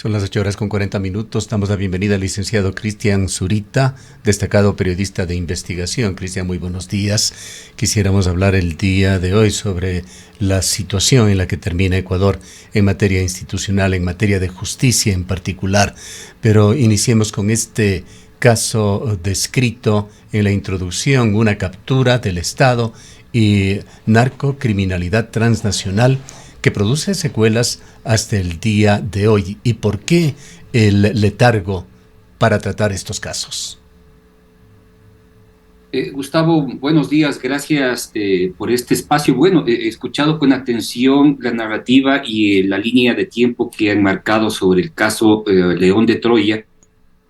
Son las 8:40. Damos la bienvenida al licenciado Cristian Zurita, destacado periodista de investigación. Cristian, muy buenos días. Quisiéramos hablar el día de hoy sobre la situación en la que termina Ecuador en materia institucional, en materia de justicia en particular. Pero iniciemos con este caso descrito en la introducción, una captura del Estado y narcocriminalidad transnacional que produce secuelas hasta el día de hoy. ¿Y por qué el letargo para tratar estos casos? Gustavo, buenos días, gracias por este espacio. Bueno, he escuchado con atención la narrativa y la línea de tiempo que han marcado sobre el caso León de Troya,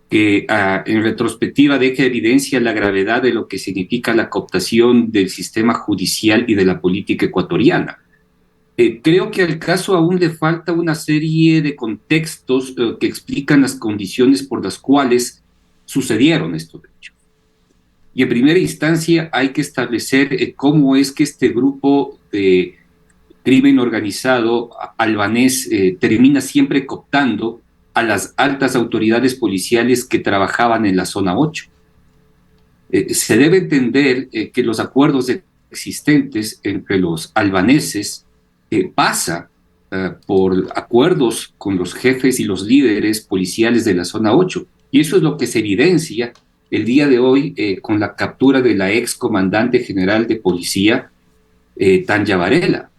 que en retrospectiva deja evidencia la gravedad de lo que significa la cooptación del sistema judicial y de la política ecuatoriana. Creo que al caso aún le falta una serie de contextos que explican las condiciones por las cuales sucedieron estos hechos. Y en primera instancia hay que establecer cómo es que este grupo de crimen organizado albanés termina siempre cooptando a las altas autoridades policiales que trabajaban en la zona 8. Se debe entender que los acuerdos existentes entre los albaneses pasa por acuerdos con los jefes y los líderes policiales de la zona 8. Y eso es lo que se evidencia el día de hoy con la captura de la ex comandante general de policía, Tanya Varela.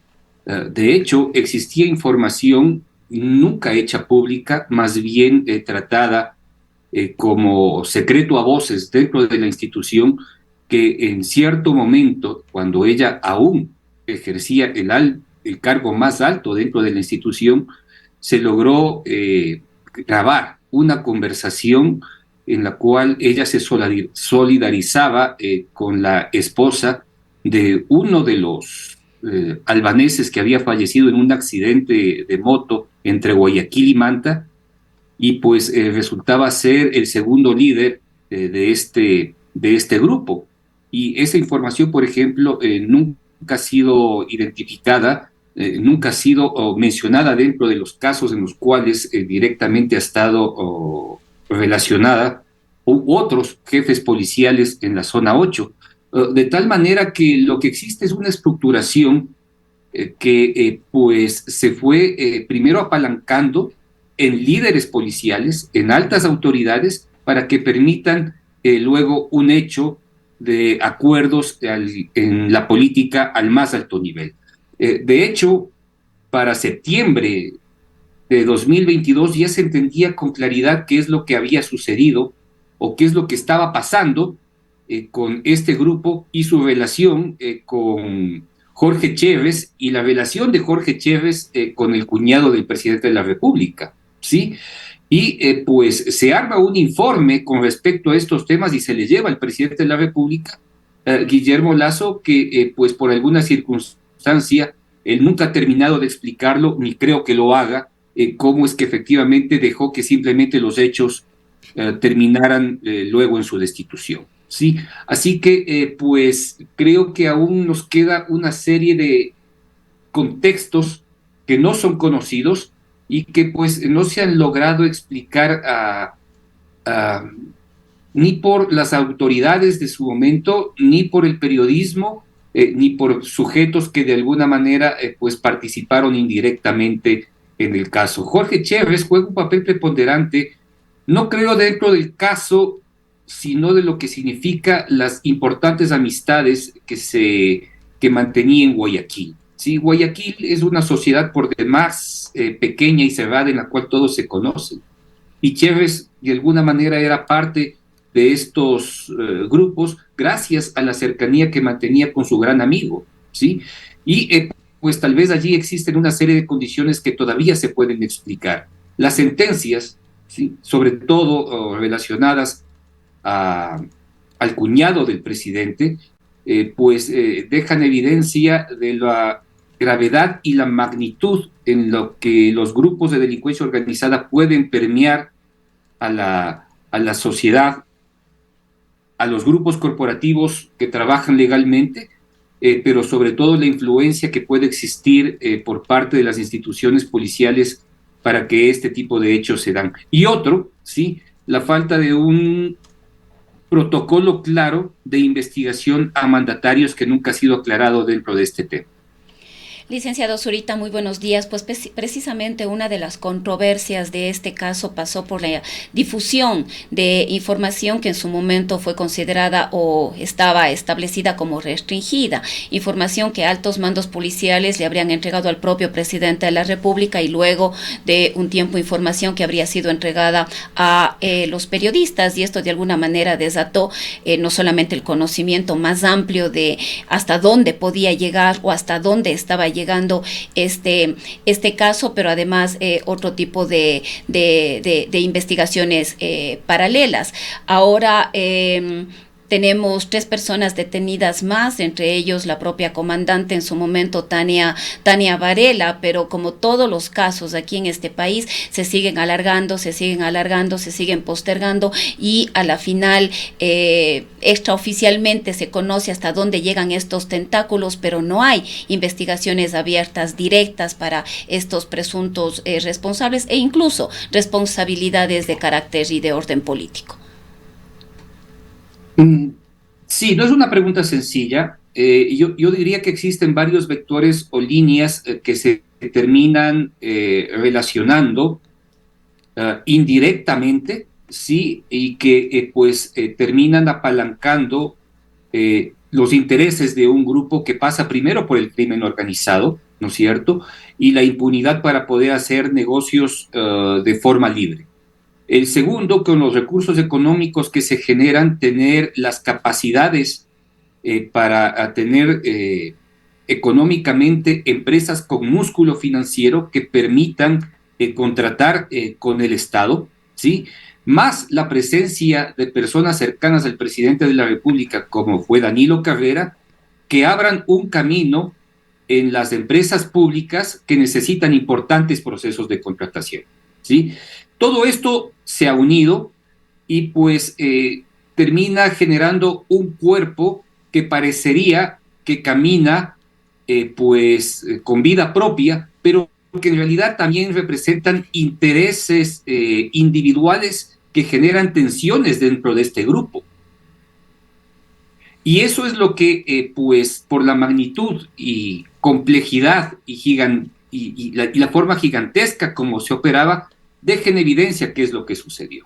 De hecho, existía información nunca hecha pública, más bien tratada como secreto a voces dentro de la institución, que en cierto momento, cuando ella aún ejercía el cargo más alto dentro de la institución, se logró grabar una conversación en la cual ella se solidarizaba con la esposa de uno de los albaneses que había fallecido en un accidente de moto entre Guayaquil y Manta, y pues resultaba ser el segundo líder de este grupo. Y esa información, por ejemplo, nunca ha sido identificada, nunca ha sido mencionada dentro de los casos en los cuales directamente ha estado relacionada u otros jefes policiales en la zona 8. De tal manera que lo que existe es una estructuración que pues se fue primero apalancando en líderes policiales, en altas autoridades, para que permitan luego un hecho de acuerdos en la política al más alto nivel. De hecho, para septiembre de 2022 ya se entendía con claridad qué es lo que había sucedido o qué es lo que estaba pasando con este grupo y su relación con Jorge Chávez y la relación de Jorge Chávez con el cuñado del presidente de la República, ¿sí? Y pues se arma un informe con respecto a estos temas y se le lleva al presidente de la República, Guillermo Lasso, que pues por alguna circunstancia él nunca ha terminado de explicarlo, ni creo que lo haga, cómo es que efectivamente dejó que simplemente los hechos terminaran luego en su destitución. ¿Sí? Así que, pues, creo que aún nos queda una serie de contextos que no son conocidos y que, pues, no se han logrado explicar ni por las autoridades de su momento, ni por el periodismo, ni por sujetos que de alguna manera, pues, participaron indirectamente en el caso. Jorge Chávez juega un papel preponderante, no creo dentro del caso, sino de lo que significa las importantes amistades que mantenía en Guayaquil. Sí, Guayaquil es una sociedad por demás pequeña y cerrada en la cual todos se conocen. Y Chávez de alguna manera era parte de estos grupos gracias a la cercanía que mantenía con su gran amigo, ¿sí? Y pues tal vez allí existen una serie de condiciones que todavía se pueden explicar. Las sentencias, ¿sí?, sobre todo relacionadas a, al cuñado del presidente, pues dejan evidencia de la gravedad y la magnitud en lo que los grupos de delincuencia organizada pueden permear a la sociedad, a los grupos corporativos que trabajan legalmente, pero sobre todo la influencia que puede existir por parte de las instituciones policiales para que este tipo de hechos se dan. Y otro, ¿sí? La falta de un protocolo claro de investigación a mandatarios que nunca ha sido aclarado dentro de este tema. Licenciado Zurita, muy buenos días. Pues precisamente una de las controversias de este caso pasó por la difusión de información que en su momento fue considerada o estaba establecida como restringida, información que altos mandos policiales le habrían entregado al propio presidente de la República y luego de un tiempo información que habría sido entregada a los periodistas, y esto de alguna manera desató no solamente el conocimiento más amplio de hasta dónde podía llegar o hasta dónde estaba llegando este caso, pero además otro tipo de investigaciones paralelas. Ahora tenemos 3 personas detenidas más, entre ellos la propia comandante en su momento, Tania Varela, pero como todos los casos aquí en este país, se siguen alargando, se siguen postergando, y a la final extraoficialmente se conoce hasta dónde llegan estos tentáculos, pero no hay investigaciones abiertas, directas para estos presuntos responsables, e incluso responsabilidades de carácter y de orden político. Sí, no es una pregunta sencilla. Yo diría que existen varios vectores o líneas que se terminan relacionando indirectamente, sí, y que terminan apalancando los intereses de un grupo que pasa primero por el crimen organizado, ¿no es cierto? Y la impunidad para poder hacer negocios de forma libre. El segundo, con los recursos económicos que se generan, tener las capacidades para tener económicamente empresas con músculo financiero que permitan contratar con el Estado, ¿sí? Más la presencia de personas cercanas al presidente de la República, como fue Danilo Carrera, que abran un camino en las empresas públicas que necesitan importantes procesos de contratación, ¿sí? Todo esto se ha unido y termina generando un cuerpo que parecería que camina con vida propia, pero que en realidad también representan intereses individuales que generan tensiones dentro de este grupo. Y eso es lo que, por la magnitud y complejidad y la forma gigantesca como se operaba, deja en evidencia qué es lo que sucedió.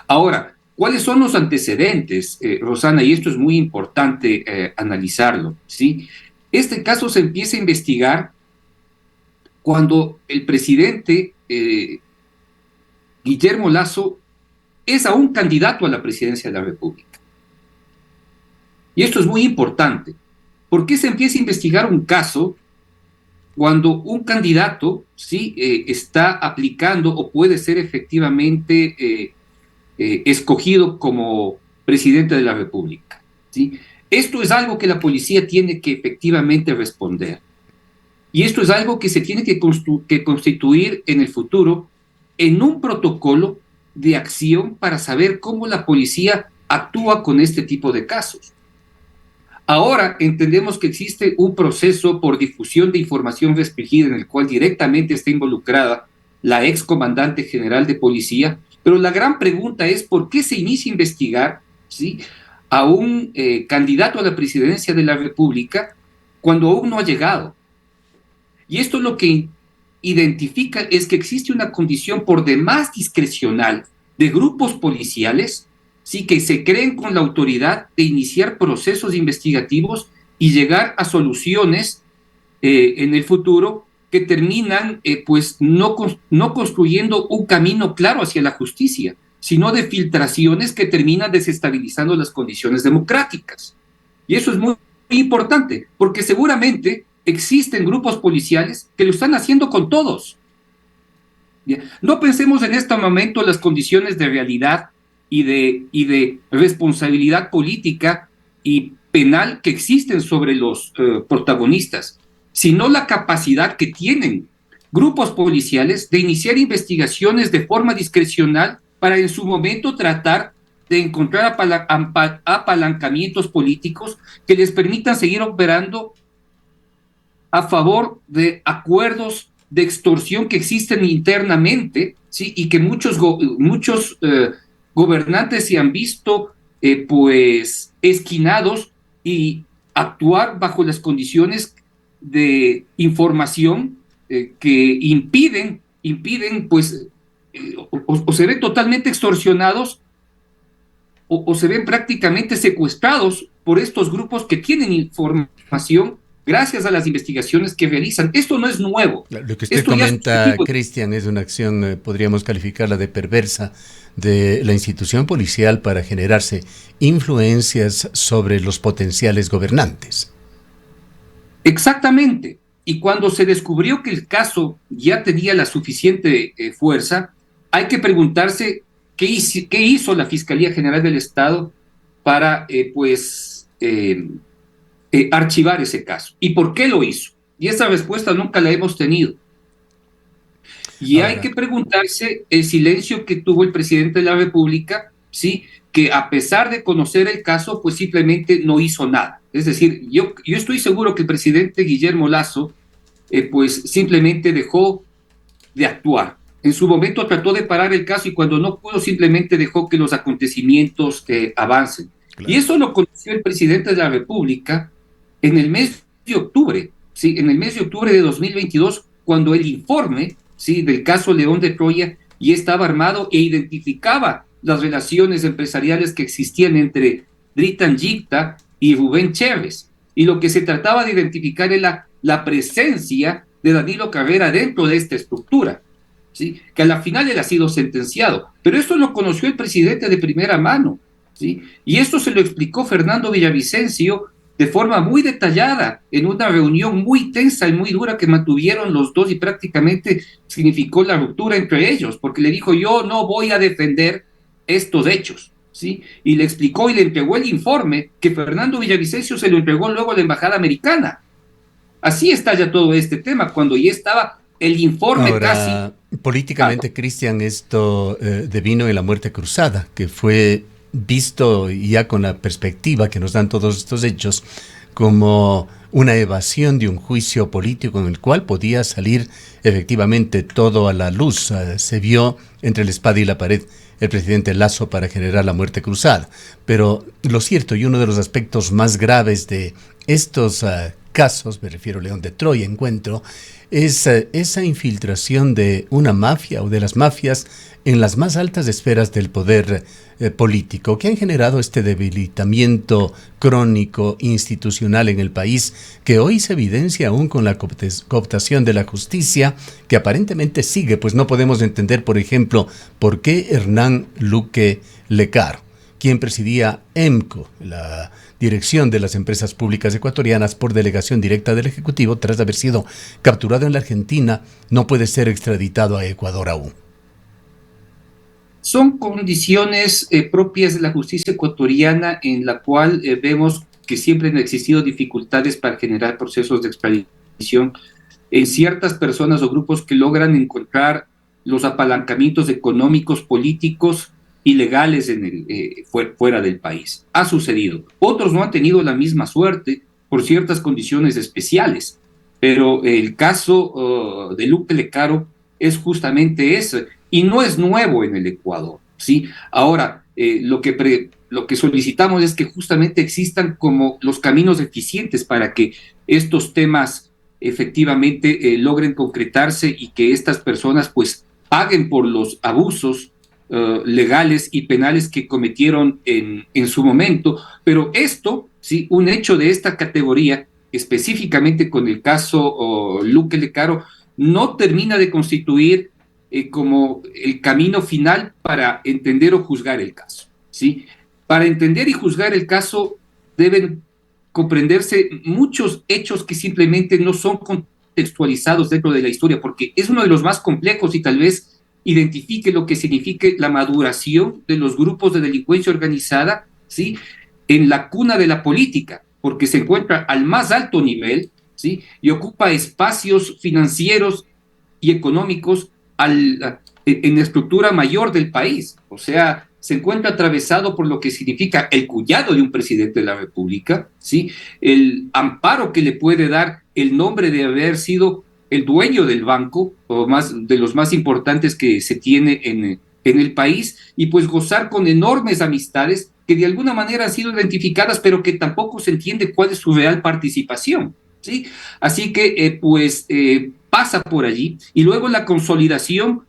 Ahora, ¿cuáles son los antecedentes, Rosana? Y esto es muy importante analizarlo, ¿sí? Este caso se empieza a investigar cuando el presidente Guillermo Lasso es aún candidato a la presidencia de la República. Y esto es muy importante. ¿Por qué se empieza a investigar un caso cuando un candidato ¿sí? Está aplicando o puede ser efectivamente escogido como presidente de la República? ¿Sí? Esto es algo que la policía tiene que efectivamente responder. Y esto es algo que se tiene que constituir en el futuro en un protocolo de acción para saber cómo la policía actúa con este tipo de casos. Ahora entendemos que existe un proceso por difusión de información restringida en el cual directamente está involucrada la ex comandante general de policía, pero la gran pregunta es ¿por qué se inicia a investigar ¿sí? a un candidato a la presidencia de la República cuando aún no ha llegado? Y esto lo que identifica es que existe una condición por demás discrecional de grupos policiales sí que se creen con la autoridad de iniciar procesos investigativos y llegar a soluciones en el futuro que terminan no construyendo un camino claro hacia la justicia, sino de filtraciones que terminan desestabilizando las condiciones democráticas. Y eso es muy, muy importante, porque seguramente existen grupos policiales que lo están haciendo con todos. No pensemos en este momento las condiciones de realidad y de responsabilidad política y penal que existen sobre los protagonistas, sino la capacidad que tienen grupos policiales de iniciar investigaciones de forma discrecional para en su momento tratar de encontrar apalancamientos políticos que les permitan seguir operando a favor de acuerdos de extorsión que existen internamente, ¿sí? Y que muchos gobernantes se han visto pues esquinados y actuar bajo las condiciones de información que impiden pues o se ven totalmente extorsionados o se ven prácticamente secuestrados por estos grupos que tienen información gracias a las investigaciones que realizan. Esto no es nuevo. Lo que usted comenta, Cristian, es una acción, podríamos calificarla de perversa, de la institución policial para generarse influencias sobre los potenciales gobernantes. Exactamente. Y cuando se descubrió que el caso ya tenía la suficiente fuerza, hay que preguntarse qué hizo la Fiscalía General del Estado para archivar ese caso. ¿Y por qué lo hizo? Y esa respuesta nunca la hemos tenido. Y ahora, hay que preguntarse el silencio que tuvo el presidente de la República, ¿sí? Que a pesar de conocer el caso, pues simplemente no hizo nada. Es decir, yo estoy seguro que el presidente Guillermo Lasso, pues simplemente dejó de actuar. En su momento trató de parar el caso y cuando no pudo, simplemente dejó que los acontecimientos avancen. Claro. Y eso lo conoció el presidente de la República en el mes de octubre, ¿sí? En el mes de octubre de 2022, cuando el informe, ¿sí?, del caso León de Troya ya estaba armado e identificaba las relaciones empresariales que existían entre Dritan Gipta y Rubén Chévez. Y lo que se trataba de identificar era la presencia de Danilo Carrera dentro de esta estructura, ¿sí?, que a la final él ha sido sentenciado. Pero esto lo conoció el presidente de primera mano, ¿sí? Y esto se lo explicó Fernando Villavicencio de forma muy detallada en una reunión muy tensa y muy dura que mantuvieron los dos y prácticamente significó la ruptura entre ellos, porque le dijo: yo no voy a defender estos hechos, ¿sí? Y le explicó y le entregó el informe que Fernando Villavicencio se lo entregó luego a la embajada americana. Así está ya todo este tema, cuando ya estaba el informe. Ahora, casi. Políticamente, Cristian, esto devino en la muerte cruzada, que fue visto ya con la perspectiva que nos dan todos estos hechos como una evasión de un juicio político en el cual podía salir efectivamente todo a la luz. Se vio entre la espada y la pared el presidente Lasso para generar la muerte cruzada. Pero lo cierto y uno de los aspectos más graves de estos casos, me refiero a León de Troya, encuentro, es esa infiltración de una mafia o de las mafias en las más altas esferas del poder político, que han generado este debilitamiento crónico institucional en el país, que hoy se evidencia aún con la cooptación de la justicia, que aparentemente sigue, pues no podemos entender, por ejemplo, por qué Hernán Luque Lecaro, quien presidía EMCO, la Dirección de las Empresas Públicas Ecuatorianas, por delegación directa del Ejecutivo, tras haber sido capturado en la Argentina, no puede ser extraditado a Ecuador aún. Son condiciones propias de la justicia ecuatoriana, en la cual vemos que siempre han existido dificultades para generar procesos de extradición en ciertas personas o grupos que logran encontrar los apalancamientos económicos, políticos y legales fuera del país. Ha sucedido. Otros no han tenido la misma suerte por ciertas condiciones especiales, pero el caso de Luque Lecaro es justamente ese, y no es nuevo en el Ecuador, ¿sí? Ahora, lo que solicitamos es que justamente existan como los caminos eficientes para que estos temas efectivamente logren concretarse y que estas personas pues paguen por los abusos legales y penales que cometieron en su momento. Pero esto, ¿sí?, un hecho de esta categoría, específicamente con el caso Luque Lecaro, no termina de constituir como el camino final para entender o juzgar el caso, ¿sí? Para entender y juzgar el caso deben comprenderse muchos hechos que simplemente no son contextualizados dentro de la historia, porque es uno de los más complejos y tal vez identifique lo que signifique la maduración de los grupos de delincuencia organizada, ¿sí?, en la cuna de la política, porque se encuentra al más alto nivel, ¿sí?, y ocupa espacios financieros y económicos en la estructura mayor del país. O sea, se encuentra atravesado por lo que significa el cuñado de un presidente de la República, ¿sí?, el amparo que le puede dar el nombre de haber sido el dueño del banco, o más de los más importantes que se tiene en el país, y pues gozar con enormes amistades que de alguna manera han sido identificadas, pero que tampoco se entiende cuál es su real participación, ¿sí? Así que pasa por allí, y luego la consolidación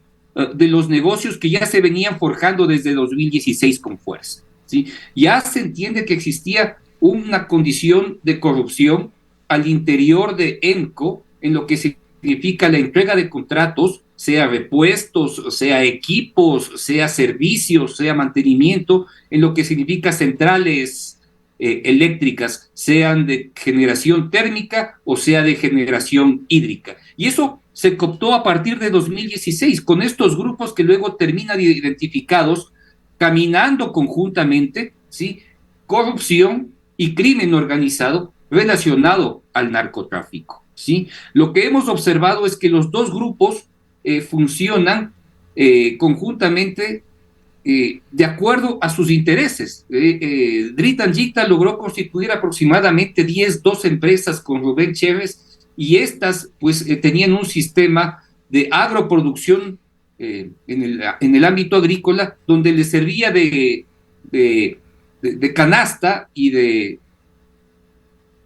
de los negocios que ya se venían forjando desde 2016 con fuerza, ¿sí? Ya se entiende que existía una condición de corrupción al interior de ENCO, en lo que significa la entrega de contratos, sea repuestos, sea equipos, sea servicios, sea mantenimiento, en lo que significa centrales eléctricas, sean de generación térmica o sea de generación hídrica. Y eso se cooptó a partir de 2016, con estos grupos que luego terminan identificados, caminando conjuntamente, ¿sí? Corrupción y crimen organizado relacionado al narcotráfico, ¿sí? Lo que hemos observado es que los dos grupos funcionan conjuntamente de acuerdo a sus intereses. Dritan Yikta logró constituir aproximadamente 12 empresas con Rubén Chévez, y estas pues tenían un sistema de agroproducción en el ámbito agrícola, donde les servía de canasta y de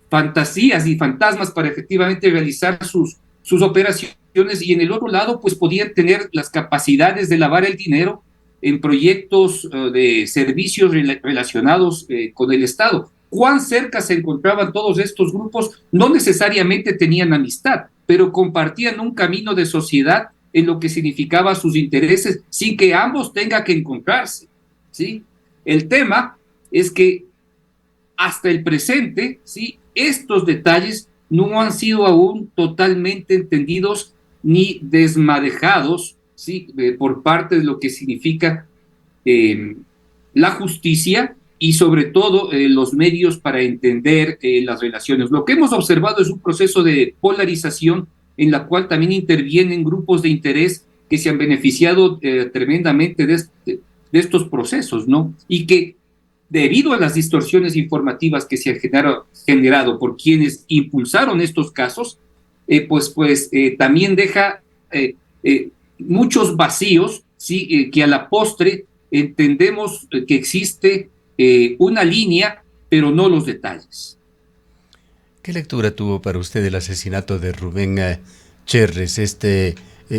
fantasías y fantasmas para efectivamente realizar sus operaciones, y en el otro lado pues podían tener las capacidades de lavar el dinero en proyectos de servicios relacionados con el Estado. ¿Cuán cerca se encontraban todos estos grupos? No necesariamente tenían amistad, pero compartían un camino de sociedad en lo que significaba sus intereses, sin que ambos tengan que encontrarse, ¿sí? El tema es que hasta el presente, ¿sí?, estos detalles no han sido aún totalmente entendidos ni desmadejados, ¿sí?, por parte de lo que significa la justicia y sobre todo los medios para entender las relaciones. Lo que hemos observado es un proceso de polarización en la cual también intervienen grupos de interés que se han beneficiado tremendamente de estos procesos, ¿no? Y que debido a las distorsiones informativas que se han generado por quienes impulsaron estos casos, también deja muchos vacíos, ¿sí? Que a la postre entendemos que existe una línea, pero no los detalles. ¿Qué lectura tuvo para usted el asesinato de Rubén Chévez,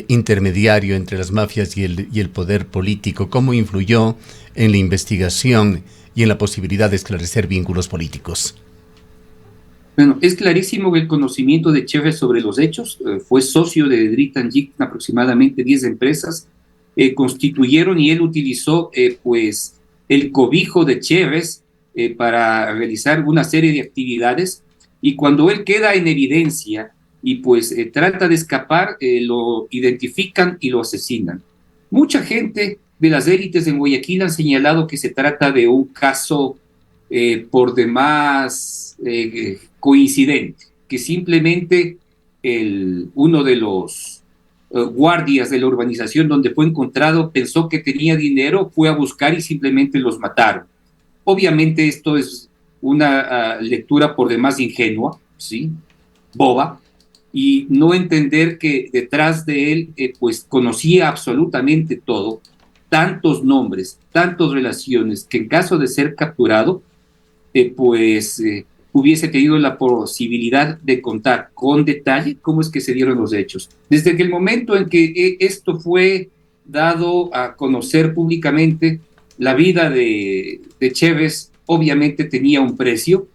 intermediario entre las mafias y el poder político? ¿Cómo influyó en la investigación y en la posibilidad de esclarecer vínculos políticos? Bueno, es clarísimo el conocimiento de Chévez sobre los hechos. Fue socio de Dritan Yik, aproximadamente 10 empresas constituyeron, y él utilizó el cobijo de Chévez para realizar una serie de actividades, y cuando él queda en evidencia y trata de escapar, lo identifican y lo asesinan. Mucha gente de las élites en Guayaquil han señalado que se trata de un caso por demás coincidente, que simplemente uno de los guardias de la urbanización donde fue encontrado pensó que tenía dinero, fue a buscar y simplemente los mataron. Obviamente esto es una lectura por demás ingenua, ¿sí?, boba, y no entender que detrás de él conocía absolutamente todo, tantos nombres, tantas relaciones, que en caso de ser capturado, hubiese tenido la posibilidad de contar con detalle cómo es que se dieron los hechos. Desde que el momento en que esto fue dado a conocer públicamente, la vida de Chévez obviamente tenía un precio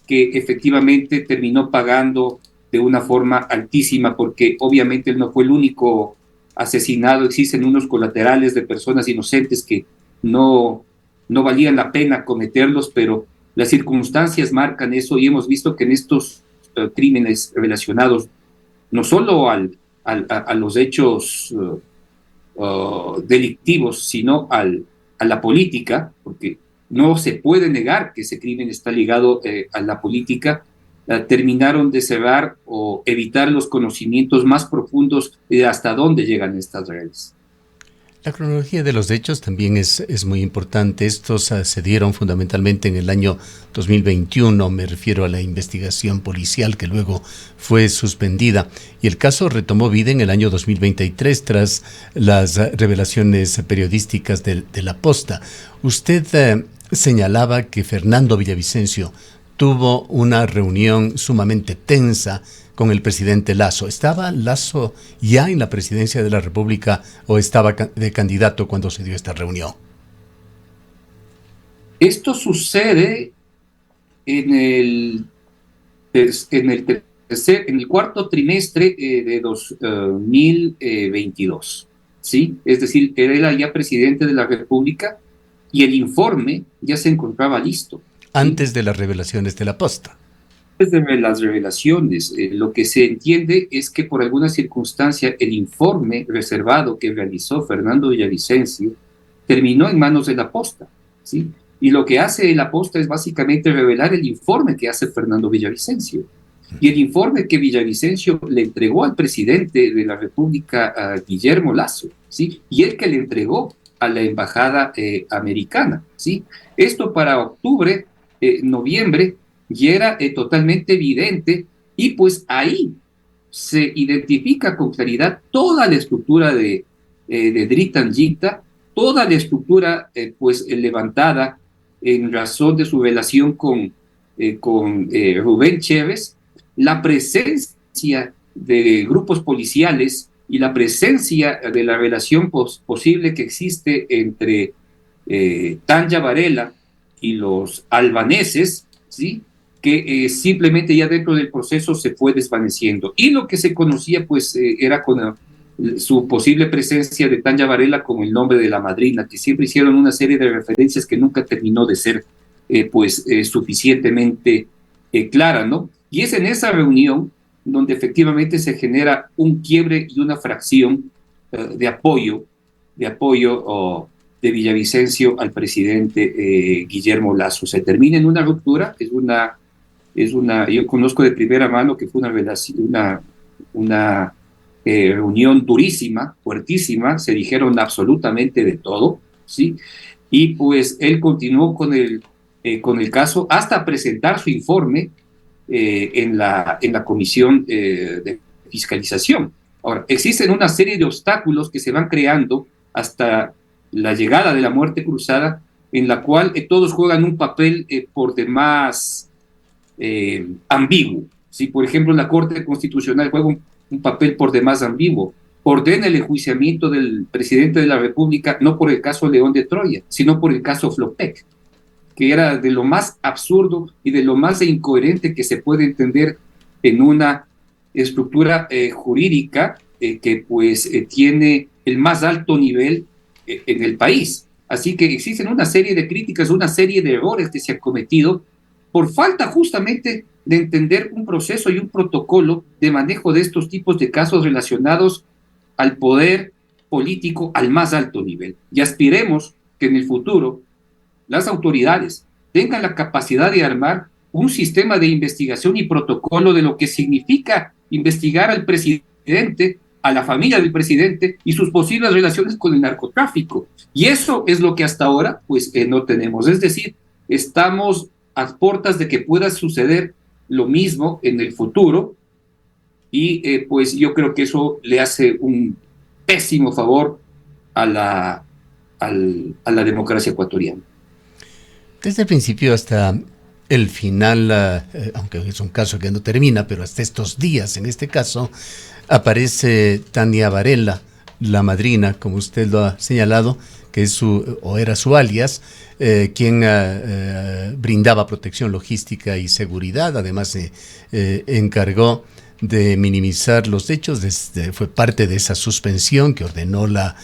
que efectivamente terminó pagando de una forma altísima, porque obviamente él no fue el único asesinado. Existen unos colaterales de personas inocentes que no valían la pena cometerlos, pero las circunstancias marcan eso, y hemos visto que en estos crímenes relacionados no solo a los hechos delictivos, sino a la política, porque no se puede negar que ese crimen está ligado a la política, terminaron de cerrar o evitar los conocimientos más profundos de hasta dónde llegan estas redes. La cronología de los hechos también es muy importante. Estos se dieron fundamentalmente en el año 2021, me refiero a la investigación policial que luego fue suspendida. Y el caso retomó vida en el año 2023 tras las revelaciones periodísticas de La Posta. Usted señalaba que Fernando Villavicencio tuvo una reunión sumamente tensa con el presidente Lasso. ¿Estaba Lasso ya en la presidencia de la República o estaba de candidato cuando se dio esta reunión? Esto sucede en el cuarto trimestre de 2022, ¿sí? Es decir, era ya presidente de la República y el informe ya se encontraba listo, ¿sí? Antes de las revelaciones de La Posta. Desde las revelaciones, lo que se entiende es que por alguna circunstancia el informe reservado que realizó Fernando Villavicencio terminó en manos de La Posta, ¿sí? Y lo que hace La Posta es básicamente revelar el informe que hace Fernando Villavicencio. Y el informe que Villavicencio le entregó al presidente de la República, a Guillermo Lasso, ¿sí? Y el que le entregó a la embajada americana, ¿sí? Esto para octubre, noviembre, y era totalmente evidente, y pues ahí se identifica con claridad toda la estructura de Dritan Yikta, toda la estructura levantada en razón de su relación con Rubén Chévez, la presencia de grupos policiales y la presencia de la relación posible que existe entre Tanya Varela y los albaneses, ¿sí? Que simplemente ya dentro del proceso se fue desvaneciendo. Y lo que se conocía pues era con su posible presencia de Tanya Varela con el nombre de la madrina, que siempre hicieron una serie de referencias que nunca terminó de ser suficientemente clara, ¿no? Y es en esa reunión donde efectivamente se genera un quiebre y una fracción de apoyo de Villavicencio al presidente Guillermo Lasso. Se termina en una ruptura, yo conozco de primera mano que fue una reunión durísima, fuertísima, se dijeron absolutamente de todo, ¿sí? Y pues él continuó con el caso hasta presentar su informe en la comisión de fiscalización. Ahora, existen una serie de obstáculos que se van creando hasta la llegada de la muerte cruzada, en la cual todos juegan un papel por demás ambiguo. Si, por ejemplo, la Corte Constitucional juega un papel por demás ambiguo, ordena el enjuiciamiento del presidente de la República no por el caso León de Troya, sino por el caso Flopec, que era de lo más absurdo y de lo más incoherente que se puede entender en una estructura jurídica que pues tiene el más alto nivel en el país. Así que existen una serie de críticas, una serie de errores que se han cometido por falta justamente de entender un proceso y un protocolo de manejo de estos tipos de casos relacionados al poder político al más alto nivel. Y aspiremos que en el futuro las autoridades tengan la capacidad de armar un sistema de investigación y protocolo de lo que significa investigar al presidente, a la familia del presidente y sus posibles relaciones con el narcotráfico. Y eso es lo que hasta ahora pues no tenemos. Es decir, estamos a puertas de que pueda suceder lo mismo en el futuro y pues yo creo que eso le hace un pésimo favor a la democracia ecuatoriana. Desde el principio hasta el final, aunque es un caso que no termina, pero hasta estos días, en este caso, aparece Tanya Varela, la madrina, como usted lo ha señalado, que es era su alias, quien brindaba protección logística y seguridad. Además se encargó de minimizar los hechos, fue parte de esa suspensión que ordenó la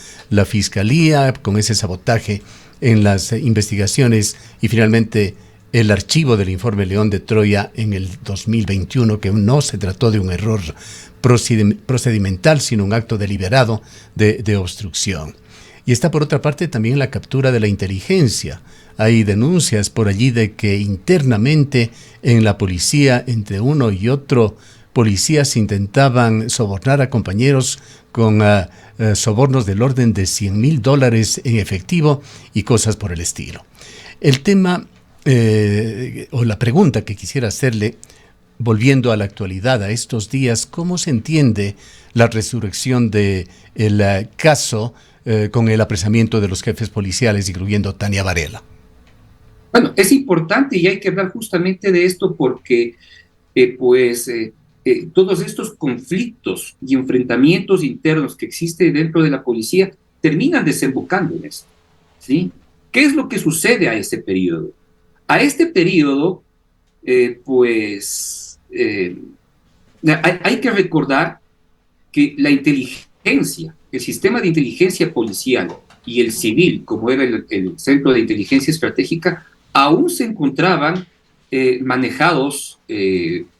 Fiscalía con ese sabotaje en las investigaciones y finalmente el archivo del informe León de Troya en el 2021, que no se trató de un error procedimental, sino un acto deliberado de obstrucción. Y está por otra parte también la captura de la inteligencia. Hay denuncias por allí de que internamente en la policía, entre uno y otro policías intentaban sobornar a compañeros con sobornos del orden de $100,000 en efectivo y cosas por el estilo. El tema o la pregunta que quisiera hacerle, volviendo a la actualidad, a estos días, ¿cómo se entiende la resurrección del caso con el apresamiento de los jefes policiales, incluyendo Tania Varela? Bueno, es importante y hay que hablar justamente de esto porque todos estos conflictos y enfrentamientos internos que existen dentro de la policía terminan desembocando en esto, ¿sí? ¿Qué es lo que sucede a ese periodo? A este periodo, hay que recordar que la inteligencia, el sistema de inteligencia policial y el civil, como era el Centro de Inteligencia Estratégica, aún se encontraban manejados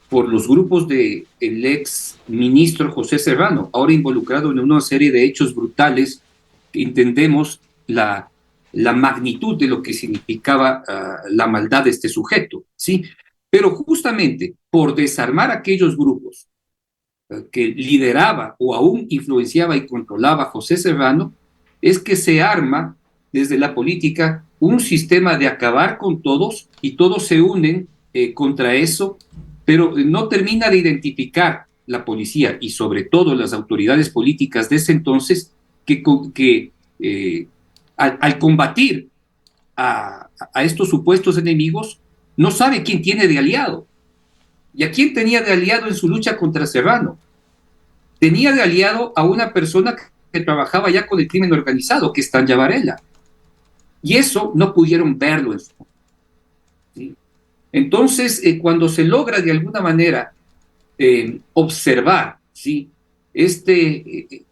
por los grupos del ex ministro José Serrano, ahora involucrado en una serie de hechos brutales que entendemos la magnitud de lo que significaba la maldad de este sujeto, ¿sí? Pero justamente por desarmar aquellos grupos que lideraba o aún influenciaba y controlaba José Serrano, es que se arma desde la política un sistema de acabar con todos y todos se unen contra eso, pero no termina de identificar la policía y sobre todo las autoridades políticas de ese entonces que al combatir a estos supuestos enemigos no sabe quién tiene de aliado. ¿Y a quién tenía de aliado en su lucha contra Serrano? Tenía de aliado a una persona que trabajaba ya con el crimen organizado, que es Tania Varela. Y eso no pudieron verlo en su momento, ¿sí? Entonces, cuando se logra de alguna manera observar, ¿sí?, este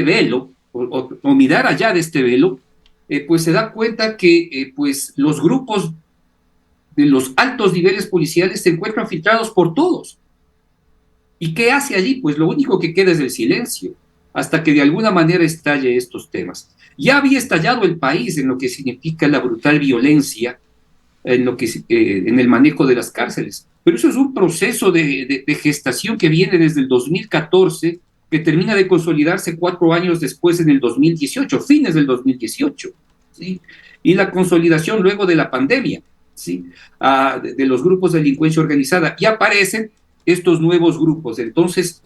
velo, o mirar allá de este velo, pues se da cuenta que pues los grupos de los altos niveles policiales se encuentran filtrados por todos. ¿Y qué hace allí? Pues lo único que queda es el silencio, hasta que de alguna manera estalle estos temas. Ya había estallado el país en lo que significa la brutal violencia, en el manejo de las cárceles. Pero eso es un proceso de gestación que viene desde el 2014, que termina de consolidarse 4 años después en el 2018, fines del 2018, ¿sí? Y la consolidación luego de la pandemia, ¿sí?, de los grupos de delincuencia organizada. Y aparecen estos nuevos grupos. Entonces,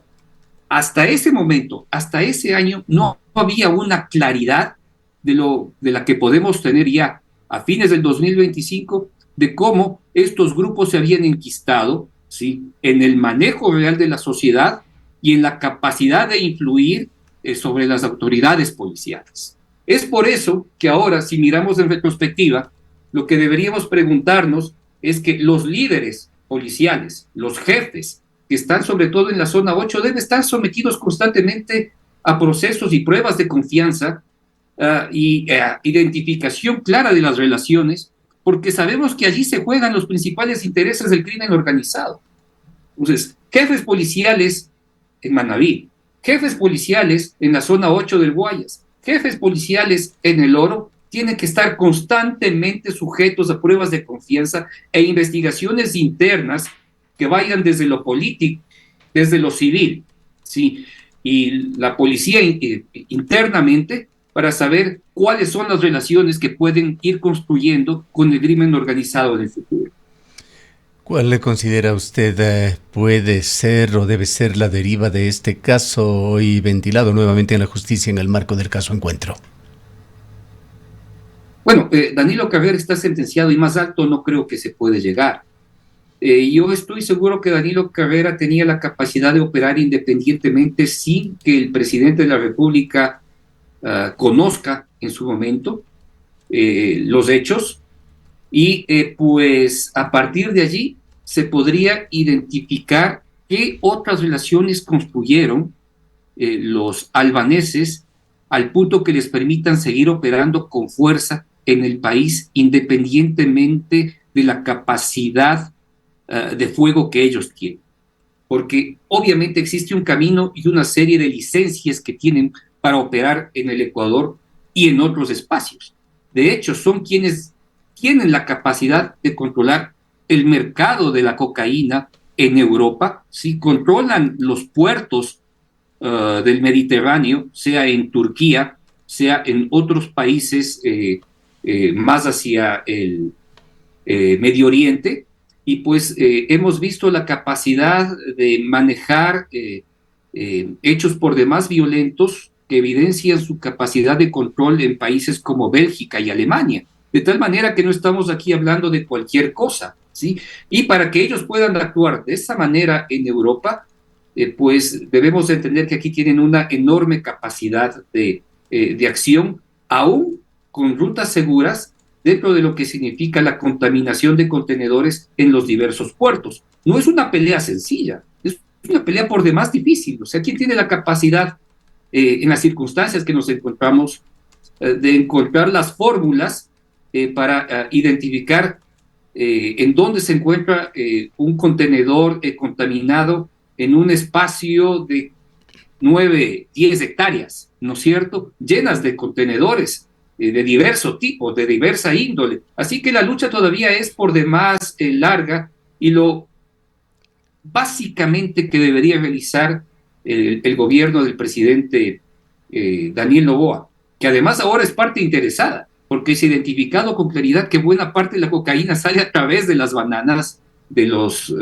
hasta ese momento, hasta ese año, no había una claridad de la que podemos tener ya a fines del 2025, de cómo estos grupos se habían enquistado, ¿sí?, en el manejo real de la sociedad y en la capacidad de influir sobre las autoridades policiales. Es por eso que ahora, si miramos en retrospectiva, lo que deberíamos preguntarnos es que los líderes policiales, los jefes que están sobre todo en la zona 8, deben estar sometidos constantemente a procesos y pruebas de confianza y identificación clara de las relaciones, porque sabemos que allí se juegan los principales intereses del crimen organizado. Entonces, jefes policiales en Manabí, jefes policiales en la zona 8 del Guayas, jefes policiales en El Oro, tienen que estar constantemente sujetos a pruebas de confianza e investigaciones internas que vayan desde lo político, desde lo civil, ¿sí?, y la policía internamente, para saber cuáles son las relaciones que pueden ir construyendo con el crimen organizado en el futuro. ¿Cuál le considera usted puede ser o debe ser la deriva de este caso hoy ventilado nuevamente en la justicia en el marco del caso Encuentro? Bueno, Danilo Carrera está sentenciado y más alto no creo que se puede llegar. Yo estoy seguro que Danilo Carrera tenía la capacidad de operar independientemente sin que el presidente de la República conozca en su momento los hechos y pues a partir de allí se podría identificar qué otras relaciones construyeron los albaneses al punto que les permitan seguir operando con fuerza en el país independientemente de la capacidad de fuego que ellos tienen. Porque obviamente existe un camino y una serie de licencias que tienen para operar en el Ecuador y en otros espacios. De hecho, son quienes tienen la capacidad de controlar el mercado de la cocaína en Europa, ¿sí? Controlan los puertos del Mediterráneo, sea en Turquía, sea en otros países más hacia el Medio Oriente, y pues hemos visto la capacidad de manejar hechos por demás violentos que evidencian su capacidad de control en países como Bélgica y Alemania, de tal manera que no estamos aquí hablando de cualquier cosa, ¿sí? Y para que ellos puedan actuar de esa manera en Europa, pues debemos entender que aquí tienen una enorme capacidad de acción, aún con rutas seguras dentro de lo que significa la contaminación de contenedores en los diversos puertos. No es una pelea sencilla, es una pelea por demás difícil. O sea, ¿quién tiene la capacidad, en las circunstancias que nos encontramos, de encontrar las fórmulas para identificar en dónde se encuentra un contenedor contaminado en un espacio de 9, 10 hectáreas, ¿no es cierto?, llenas de contenedores de diverso tipo, de diversa índole? Así que la lucha todavía es por demás larga, y lo básicamente que debería realizar el gobierno del presidente Daniel Noboa, que además ahora es parte interesada, porque se ha identificado con claridad que buena parte de la cocaína sale a través de las bananas, de los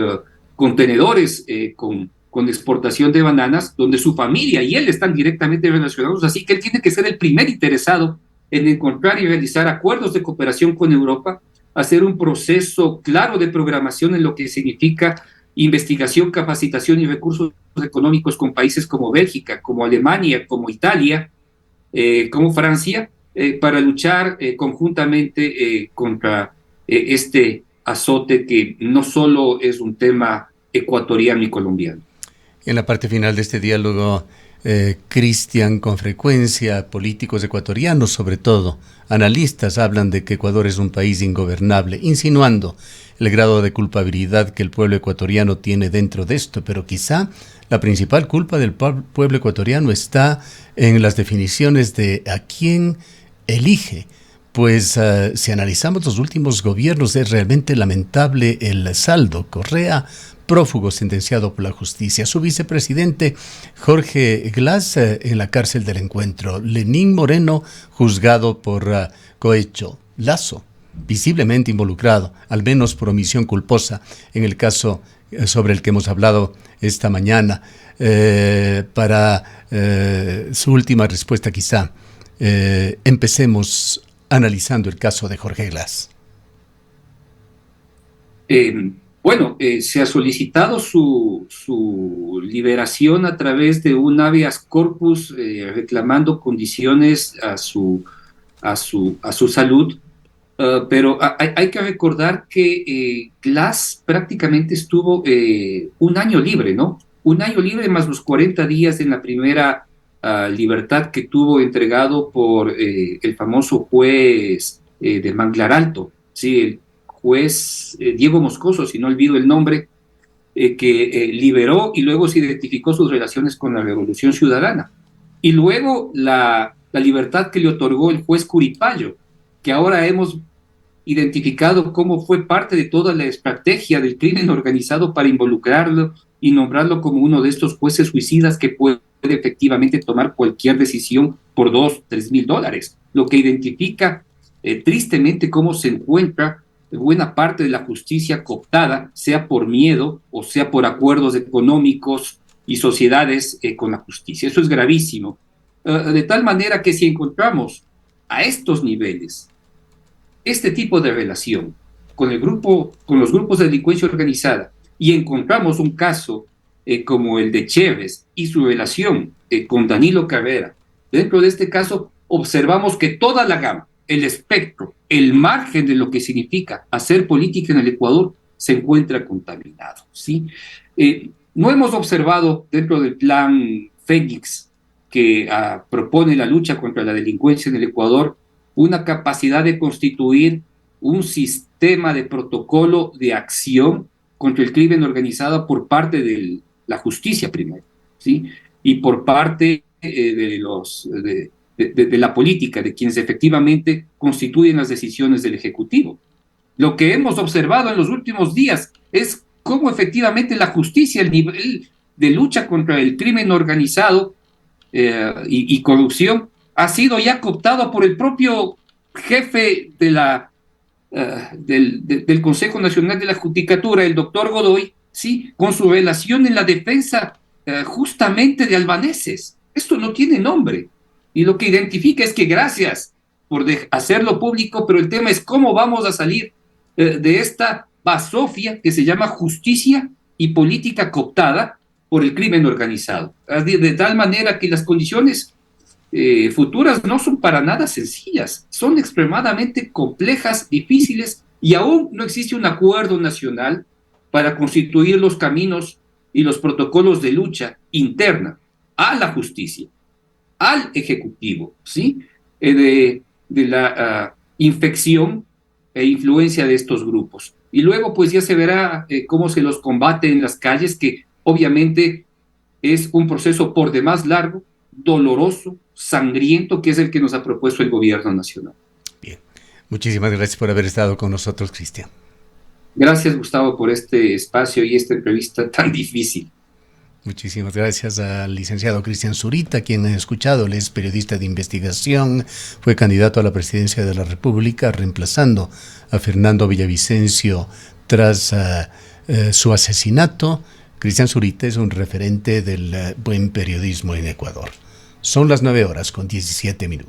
contenedores con exportación de bananas, donde su familia y él están directamente relacionados. Así que él tiene que ser el primer interesado en encontrar y realizar acuerdos de cooperación con Europa, hacer un proceso claro de programación en lo que significa investigación, capacitación y recursos económicos con países como Bélgica, como Alemania, como Italia, como Francia, para luchar conjuntamente contra este azote que no solo es un tema ecuatoriano y colombiano. En la parte final de este diálogo, Cristian, con frecuencia políticos ecuatorianos, sobre todo analistas, hablan de que Ecuador es un país ingobernable, insinuando el grado de culpabilidad que el pueblo ecuatoriano tiene dentro de esto, pero quizá la principal culpa del pueblo ecuatoriano está en las definiciones de a quién elige. Pues si analizamos los últimos gobiernos, es realmente lamentable el saldo. Correa, prófugo sentenciado por la justicia. Su vicepresidente, Jorge Glass, en la cárcel del Encuentro. Lenín Moreno, juzgado por cohecho. Lazo, visiblemente involucrado, al menos por omisión culposa, en el caso sobre el que hemos hablado esta mañana. Para su última respuesta, quizá, empecemos analizando el caso de Jorge Glass. Bueno, se ha solicitado su liberación a través de un habeas corpus reclamando condiciones a su salud, pero hay que recordar que Glass prácticamente estuvo un año libre, ¿no? Un año libre más los 40 días en la primera libertad que tuvo entregado por el famoso juez de Manglar Alto, ¿sí? El juez Diego Moscoso, si no olvido el nombre, que liberó y luego se identificó sus relaciones con la Revolución Ciudadana. Y luego la libertad que le otorgó el juez Curipayo, que ahora hemos identificado cómo fue parte de toda la estrategia del crimen organizado para involucrarlo y nombrarlo como uno de estos jueces suicidas que puede efectivamente tomar cualquier decisión por $2,000-3,000, lo que identifica tristemente cómo se encuentra buena parte de la justicia cooptada, sea por miedo o sea por acuerdos económicos y sociedades con la justicia. Eso es gravísimo. De tal manera que si encontramos a estos niveles este tipo de relación con los grupos de delincuencia organizada, y encontramos un caso como el de Chévez y su relación con Danilo Carrera, dentro de este caso observamos que toda la gama, el espectro, el margen de lo que significa hacer política en el Ecuador se encuentra contaminado, ¿sí? No hemos observado dentro del plan Fénix que propone la lucha contra la delincuencia en el Ecuador una capacidad de constituir un sistema de protocolo de acción contra el crimen organizado por parte de la justicia primero, ¿sí? Y por parte de la política, de quienes efectivamente constituyen las decisiones del Ejecutivo. Lo que hemos observado en los últimos días es cómo efectivamente la justicia, el nivel de lucha contra el crimen organizado y corrupción ha sido ya cooptado por el propio jefe del Consejo Nacional de la Judicatura, el doctor Godoy, ¿sí? Con su relación en la defensa justamente de albaneses. Esto no tiene nombre. Y lo que identifica es que gracias por hacerlo público, pero el tema es cómo vamos a salir de esta basofia que se llama justicia y política cooptada por el crimen organizado. De tal manera que las condiciones futuras no son para nada sencillas, son extremadamente complejas, difíciles, y aún no existe un acuerdo nacional para constituir los caminos y los protocolos de lucha interna a la justicia, al Ejecutivo, ¿sí? De la infección e influencia de estos grupos. Y luego pues ya se verá cómo se los combate en las calles, que obviamente es un proceso por demás largo, doloroso, sangriento, que es el que nos ha propuesto el gobierno nacional. Bien, muchísimas gracias por haber estado con nosotros, Cristian. Gracias, Gustavo, por este espacio y esta entrevista tan difícil. Muchísimas gracias al licenciado Cristian Zurita, quien ha escuchado. Él es periodista de investigación, fue candidato a la presidencia de la República, reemplazando a Fernando Villavicencio tras su asesinato. Cristian Zurita es un referente del buen periodismo en Ecuador. Son las 9:17 a.m.